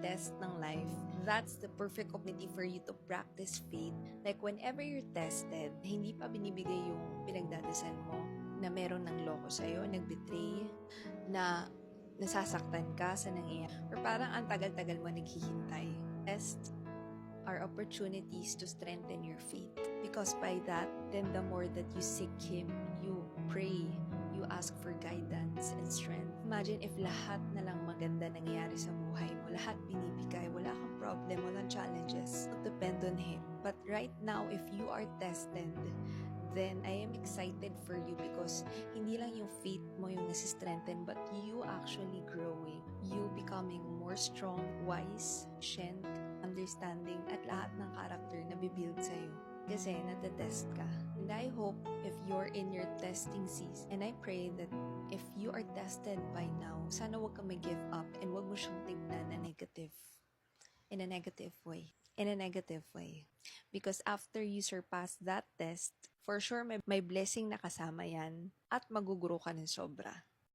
test ng life, that's the perfect opportunity for you to practice faith. Like whenever you're tested, hindi pa binibigay yung pinagdadasal mo, na meron ng loko sa'yo, nagbetray, na nasasaktan ka sa nangyayari, or parang ang tagal-tagal mo naghihintay. Tests are opportunities to strengthen your faith. Because by that, then the more that you seek Him, you pray, you ask for guidance and strength. Imagine if lahat na lang maganda nangyayari sa buhay mo, lahat binibigay, wala kang problem, walang challenges, depend on Him. But right now, if you are tested, then I am excited for you because hindi lang yung faith mo yung nasi-strengthen, but you actually growing, you becoming more strong, wise, patient, understanding, at lahat ng character na bibuild sa'yo. Kasi natetest ka. And I hope if you're in your testing season, and I pray that if you are tested by now, sana wag ka mag-give up and wag mo siyang tignan na negative. In a negative way. In a negative way. Because after you surpass that test, for sure may blessing na kasama yan at maguguro ka ng sobra.